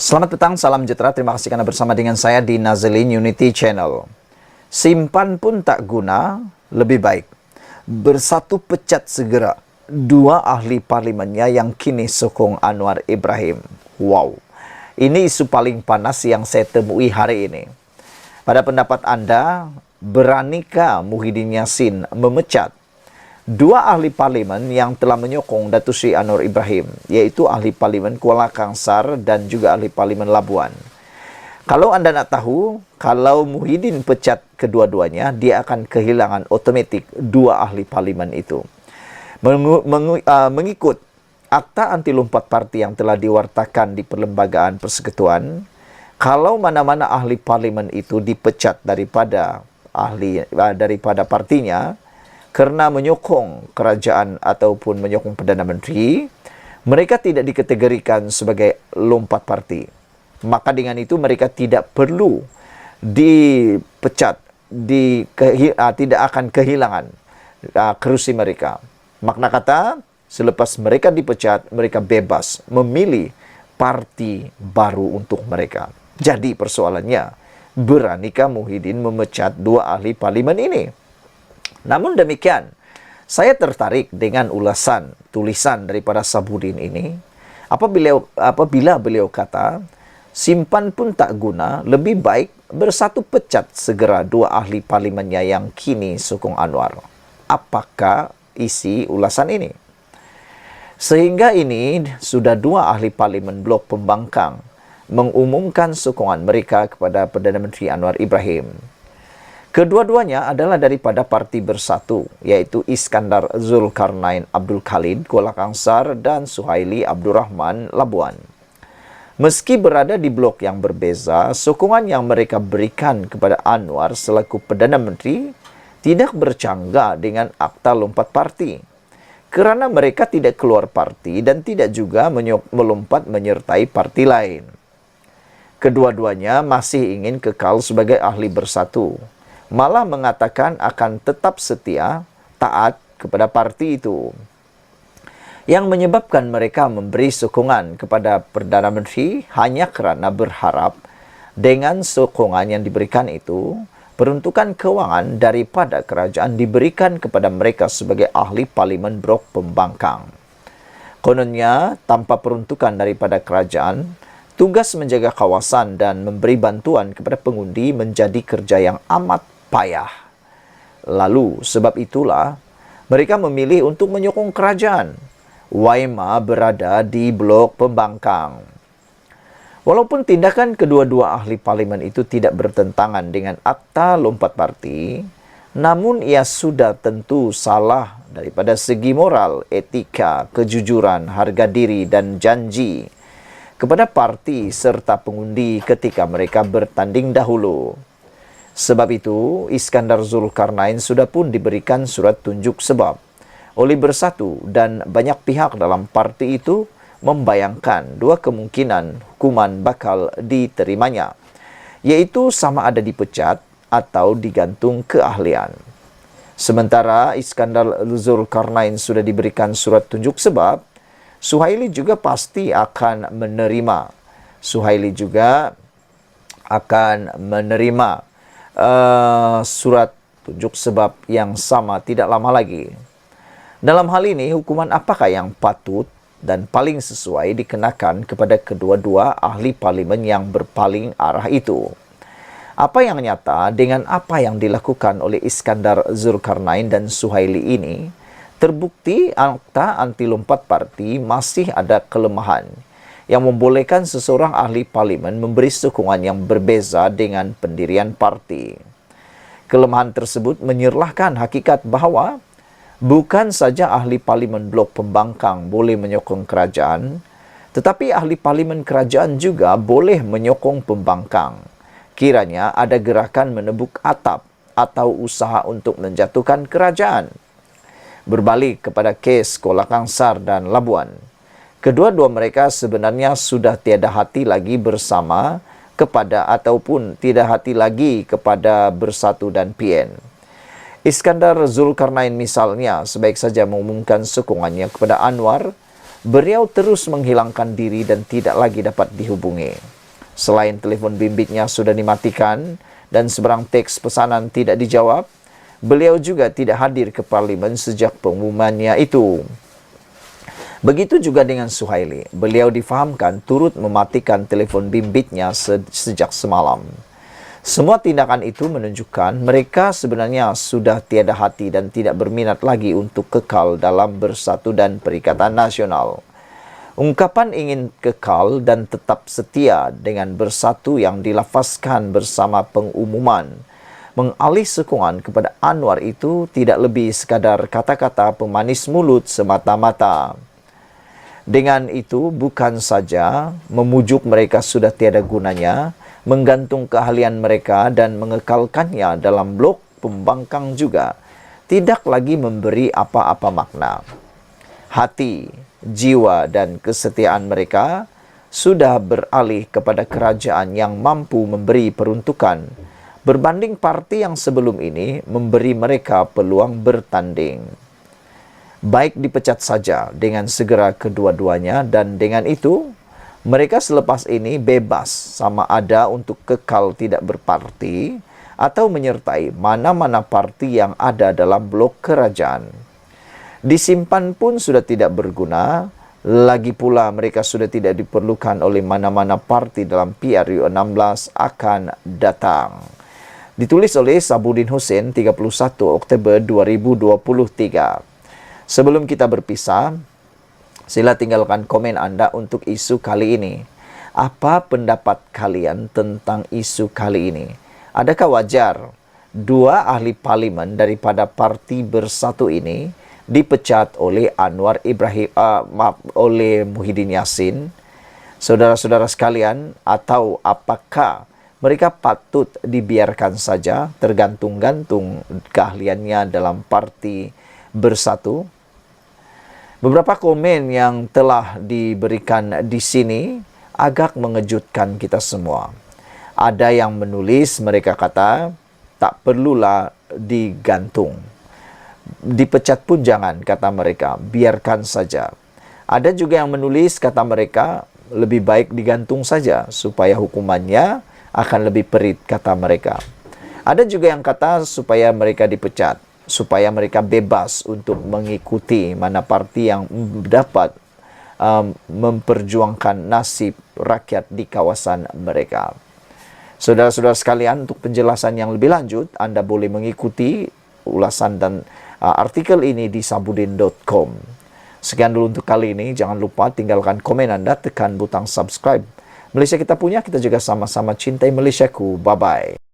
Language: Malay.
Selamat petang, salam sejahtera. Terima kasih karena bersama dengan saya di Nazilin Unity Channel. Simpan pun tak guna, lebih baik bersatu pecat segera dua ahli parlimennya yang kini sokong Anwar Ibrahim. Wow, ini isu paling panas yang saya temui hari ini. Pada pendapat Anda, beranikah Muhyiddin Yassin memecat dua ahli parlimen yang telah menyokong Datuk Seri Anwar Ibrahim, yaitu ahli parlimen Kuala Kangsar dan juga ahli parlimen Labuan? Kalau Anda nak tahu, kalau Muhyiddin pecat kedua-duanya, dia akan kehilangan otomatik dua ahli parlimen itu. Mengikut Akta Anti Lompat Parti yang telah diwartakan di Perlembagaan Persekutuan, kalau mana-mana ahli parlimen itu dipecat daripada partinya kerana menyokong kerajaan ataupun menyokong Perdana Menteri, mereka tidak dikategorikan sebagai lompat parti. Maka dengan itu mereka tidak perlu dipecat, tidak akan kehilangan kerusi mereka. Makna kata, selepas mereka dipecat, mereka bebas memilih parti baru untuk mereka. Jadi persoalannya, beranikah Muhyiddin memecat dua ahli parlimen ini? Namun demikian, saya tertarik dengan tulisan daripada Sabudin ini. Apabila beliau kata, simpan pun tak guna, lebih baik bersatu pecat segera dua ahli parlimennya yang kini sokong Anwar. Apakah isi ulasan ini? Sehingga ini sudah dua ahli parlimen blok pembangkang mengumumkan sokongan mereka kepada Perdana Menteri Anwar Ibrahim. Kedua-duanya adalah daripada Parti Bersatu, yaitu Iskandar Zulkarnain Abdul Khalid Kuala Kangsar dan Suhaili Abdul Rahman Labuan. Meski berada di blok yang berbeza, sokongan yang mereka berikan kepada Anwar selaku Perdana Menteri tidak bercanggah dengan Akta Lompat Parti, kerana mereka tidak keluar parti dan tidak juga melompat menyertai parti lain. Kedua-duanya masih ingin kekal sebagai ahli bersatu, malah mengatakan akan tetap setia, taat kepada parti itu. Yang menyebabkan mereka memberi sokongan kepada Perdana Menteri hanya kerana berharap dengan sokongan yang diberikan itu, peruntukan kewangan daripada kerajaan diberikan kepada mereka sebagai ahli parlimen blok pembangkang. Kononnya, tanpa peruntukan daripada kerajaan, tugas menjaga kawasan dan memberi bantuan kepada pengundi menjadi kerja yang amat payah. Lalu, sebab itulah, mereka memilih untuk menyokong kerajaan. Waima berada di blok pembangkang. Walaupun tindakan kedua-dua ahli parlimen itu tidak bertentangan dengan Akta Lompat Parti, namun ia sudah tentu salah daripada segi moral, etika, kejujuran, harga diri dan janji kepada parti serta pengundi ketika mereka bertanding dahulu. Sebab itu, Iskandar Zulkarnain sudah pun diberikan surat tunjuk sebab oleh Bersatu dan banyak pihak dalam parti itu membayangkan dua kemungkinan hukuman bakal diterimanya, yaitu sama ada dipecat atau digantung keahlian. Sementara Iskandar Zulkarnain sudah diberikan surat tunjuk sebab, Suhaili juga pasti akan menerima. Suhaili juga akan menerima surat tunjuk sebab yang sama tidak lama lagi. Dalam hal ini, hukuman apakah yang patut dan paling sesuai dikenakan kepada kedua-dua ahli parlimen yang berpaling arah itu? Apa yang nyata dengan apa yang dilakukan oleh Iskandar Zulkarnain dan Suhaili ini, terbukti Akta Anti Lompat Parti masih ada kelemahan yang membolehkan seseorang ahli parlimen memberi sokongan yang berbeza dengan pendirian parti. Kelemahan tersebut menyerlahkan hakikat bahawa bukan saja ahli parlimen blok pembangkang boleh menyokong kerajaan, tetapi ahli parlimen kerajaan juga boleh menyokong pembangkang. Kiranya ada gerakan menebuk atap atau usaha untuk menjatuhkan kerajaan. Berbalik kepada kes Kuala Kangsar dan Labuan, kedua-dua mereka sebenarnya sudah tiada hati lagi bersama kepada ataupun tidak hati lagi kepada Bersatu dan PN. Iskandar Zulkarnain misalnya sebaik saja mengumumkan sokongannya kepada Anwar, beliau terus menghilangkan diri dan tidak lagi dapat dihubungi. Selain telepon bimbitnya sudah dimatikan dan seberang teks pesanan tidak dijawab, beliau juga tidak hadir ke parlimen sejak pengumumannya itu. Begitu juga dengan Suhaili. Beliau difahamkan turut mematikan telepon bimbitnya sejak semalam. Semua tindakan itu menunjukkan mereka sebenarnya sudah tiada hati dan tidak berminat lagi untuk kekal dalam Bersatu dan Perikatan Nasional. Ungkapan ingin kekal dan tetap setia dengan Bersatu yang dilafazkan bersama pengumuman mengalih sokongan kepada Anwar itu tidak lebih sekadar kata-kata pemanis mulut semata-mata. Dengan itu bukan saja memujuk mereka sudah tiada gunanya, menggantung keahlian mereka dan mengekalkannya dalam blok pembangkang juga tidak lagi memberi apa-apa makna. Hati, jiwa dan kesetiaan mereka sudah beralih kepada kerajaan yang mampu memberi peruntukan, berbanding parti yang sebelum ini memberi mereka peluang bertanding. Baik dipecat saja dengan segera kedua-duanya, dan dengan itu mereka selepas ini bebas sama ada untuk kekal tidak berparti atau menyertai mana-mana parti yang ada dalam blok kerajaan. Disimpan pun sudah tidak berguna, lagi pula mereka sudah tidak diperlukan oleh mana-mana parti dalam PRU 16 akan datang. Ditulis oleh Sabudin Hussein 31 Oktober 2023. Sebelum kita berpisah, sila tinggalkan komen Anda untuk isu kali ini. Apa pendapat kalian tentang isu kali ini? Adakah wajar dua ahli parlimen daripada parti Bersatu ini dipecat oleh Anwar Ibrahim, oleh Muhyiddin Yassin? Saudara-saudara sekalian, atau apakah mereka patut dibiarkan saja tergantung-gantung keahliannya dalam parti Bersatu? Beberapa komen yang telah diberikan di sini agak mengejutkan kita semua. Ada yang menulis, mereka kata, tak perlulah digantung. Dipecat pun jangan, kata mereka, biarkan saja. Ada juga yang menulis, kata mereka, lebih baik digantung saja, supaya hukumannya akan lebih perit, kata mereka. Ada juga yang kata supaya mereka dipecat, supaya mereka bebas untuk mengikuti mana parti yang dapat memperjuangkan nasib rakyat di kawasan mereka. Saudara-saudara sekalian, untuk penjelasan yang lebih lanjut, Anda boleh mengikuti ulasan dan artikel ini di sabudin.com. Sekian dulu untuk kali ini. Jangan lupa tinggalkan komen Anda, tekan butang subscribe. Malaysia kita punya, kita juga sama-sama cintai Malaysiaku. Bye-bye.